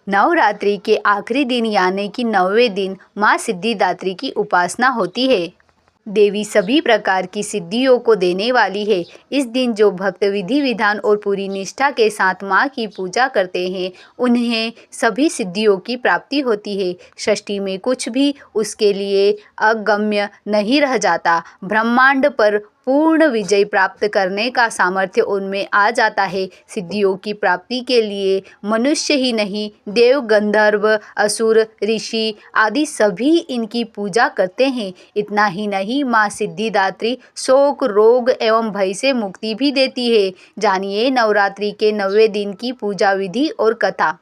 नवरात्रि के आखिरी दिन यानी कि 9वें दिन माँ सिद्धिदात्री की उपासना होती है। देवी सभी प्रकार की सिद्धियों को देने वाली है। इस दिन जो भक्त विधि विधान और पूरी निष्ठा के साथ माँ की पूजा करते हैं उन्हें सभी सिद्धियों की प्राप्ति होती है। षष्ठी में कुछ भी उसके लिए अगम्य नहीं रह जाता। ब्रह्मांड पर पूर्ण विजय प्राप्त करने का सामर्थ्य उनमें आ जाता है। सिद्धियों की प्राप्ति के लिए मनुष्य ही नहीं, देव, गंधर्व, असुर, ऋषि आदि सभी इनकी पूजा करते हैं। इतना ही नहीं, माँ सिद्धिदात्री शोक, रोग एवं भय से मुक्ति भी देती है। जानिए नवरात्रि के 9वें दिन की पूजा विधि और कथा।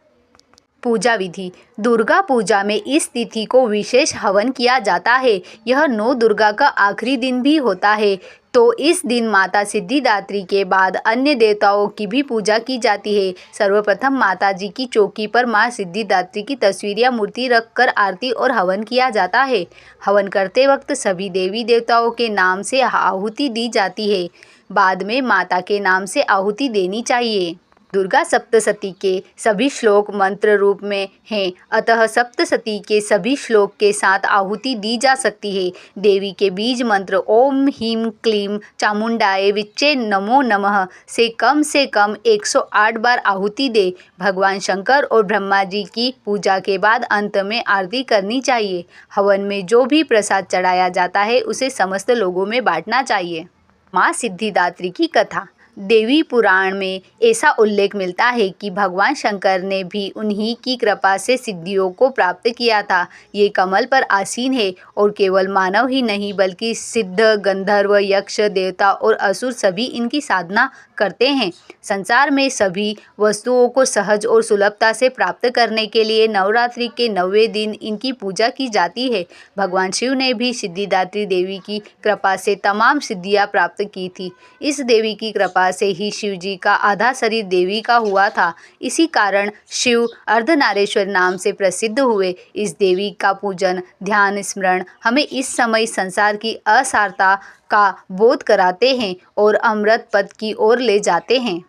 पूजा विधि। दुर्गा पूजा में इस तिथि को विशेष हवन किया जाता है। यह 9 दुर्गा का आखिरी दिन भी होता है, तो इस दिन माता सिद्धिदात्री के बाद अन्य देवताओं की भी पूजा की जाती है। सर्वप्रथम माता जी की चौकी पर माँ सिद्धिदात्री की तस्वीर या मूर्ति रखकर आरती और हवन किया जाता है। हवन करते वक्त सभी देवी देवताओं के नाम से आहुति दी जाती है। बाद में माता के नाम से आहुति देनी चाहिए। दुर्गा सप्तशती के सभी श्लोक मंत्र रूप में हैं, अतः सप्तशती के सभी श्लोक के साथ आहुति दी जा सकती है। देवी के बीज मंत्र ओम ह्रीं क्लीं चामुंडाय विच्चे नमो नमः से कम 108 बार आहुति दे। भगवान शंकर और ब्रह्मा जी की पूजा के बाद अंत में आरती करनी चाहिए। हवन में जो भी प्रसाद चढ़ाया जाता है उसे समस्त लोगों में बांटना चाहिए। माँ सिद्धिदात्री की कथा। देवी पुराण में ऐसा उल्लेख मिलता है कि भगवान शंकर ने भी उन्हीं की कृपा से सिद्धियों को प्राप्त किया था। ये कमल पर आसीन है और केवल मानव ही नहीं बल्कि सिद्ध, गंधर्व, यक्ष, देवता और असुर सभी इनकी साधना करते हैं। संसार में सभी वस्तुओं को सहज और सुलभता से प्राप्त करने के लिए नवरात्रि के 9वें दिन इनकी पूजा की जाती है। भगवान शिव ने भी सिद्धिदात्री देवी की कृपा से तमाम सिद्धियां प्राप्त की थी। इस देवी की कृपा से ही शिव जी का आधा शरीर देवी का हुआ था। इसी कारण शिव अर्धनारेश्वर नाम से प्रसिद्ध हुए। इस देवी का पूजन, ध्यान, स्मरण हमें इस समय संसार की असारता का बोध कराते हैं और अमृत पद की ओर ले जाते हैं।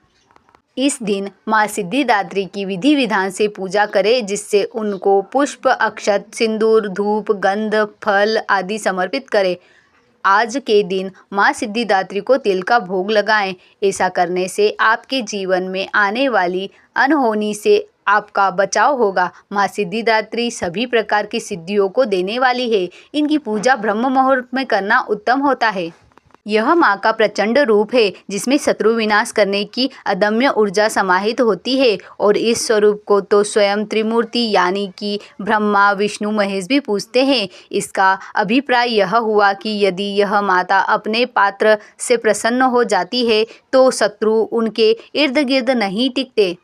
इस दिन माँ सिद्धिदात्री की विधि विधान से पूजा करें, जिससे उनको पुष्प, अक्षत, सिंदूर, धूप, गंध, फल आदि समर्पित करें। आज के दिन माँ सिद्धिदात्री को तिल का भोग लगाएं। ऐसा करने से आपके जीवन में आने वाली अनहोनी से आपका बचाव होगा। माँ सिद्धिदात्री सभी प्रकार की सिद्धियों को देने वाली है। इनकी पूजा ब्रह्म मुहूर्त में करना उत्तम होता है। यह माँ का प्रचंड रूप है जिसमें शत्रु विनाश करने की अदम्य ऊर्जा समाहित होती है और इस स्वरूप को तो स्वयं त्रिमूर्ति यानी कि ब्रह्मा, विष्णु, महेश भी पूजते हैं। इसका अभिप्राय यह हुआ कि यदि यह माता अपने पात्र से प्रसन्न हो जाती है तो शत्रु उनके इर्द गिर्द नहीं टिकते।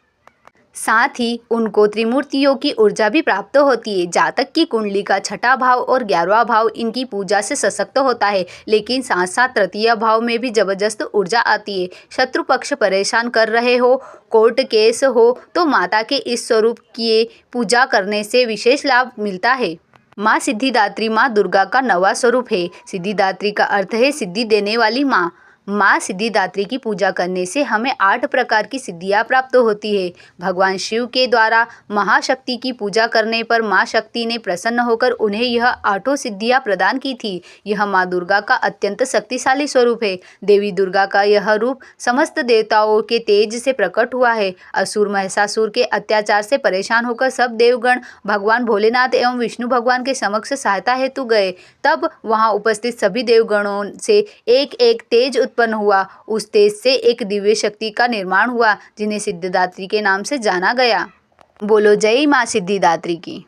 साथ ही उनको त्रिमूर्तियों की ऊर्जा भी प्राप्त होती है। जातक की कुंडली का 6ठा भाव और 11वां भाव इनकी पूजा से सशक्त होता है, लेकिन साथ साथ तृतीय भाव में भी जबरदस्त ऊर्जा आती है। शत्रु पक्ष परेशान कर रहे हो, कोर्ट केस हो तो माता के इस स्वरूप की पूजा करने से विशेष लाभ मिलता है। माँ सिद्धिदात्री माँ दुर्गा का 9वां स्वरूप है। सिद्धिदात्री का अर्थ है सिद्धि देने वाली माँ। माँ सिद्धिदात्री की पूजा करने से हमें 8 प्रकार की सिद्धियाँ प्राप्त होती है। भगवान शिव के द्वारा महाशक्ति की पूजा करने पर माँ शक्ति ने प्रसन्न होकर उन्हें यह 8 सिद्धियाँ प्रदान की थी। यह माँ दुर्गा का अत्यंत शक्तिशाली स्वरूप है। देवी दुर्गा का यह रूप समस्त देवताओं के तेज से प्रकट हुआ है। असुर महिषासुर के अत्याचार से परेशान होकर सब देवगण भगवान भोलेनाथ एवं विष्णु भगवान के समक्ष सहायता हेतु गए। तब वहाँ उपस्थित सभी देवगणों से एक एक तेज उत्पन्न हुआ। उस तेज से एक दिव्य शक्ति का निर्माण हुआ जिन्हें सिद्धिदात्री के नाम से जाना गया। बोलो जय माँ सिद्धिदात्री की।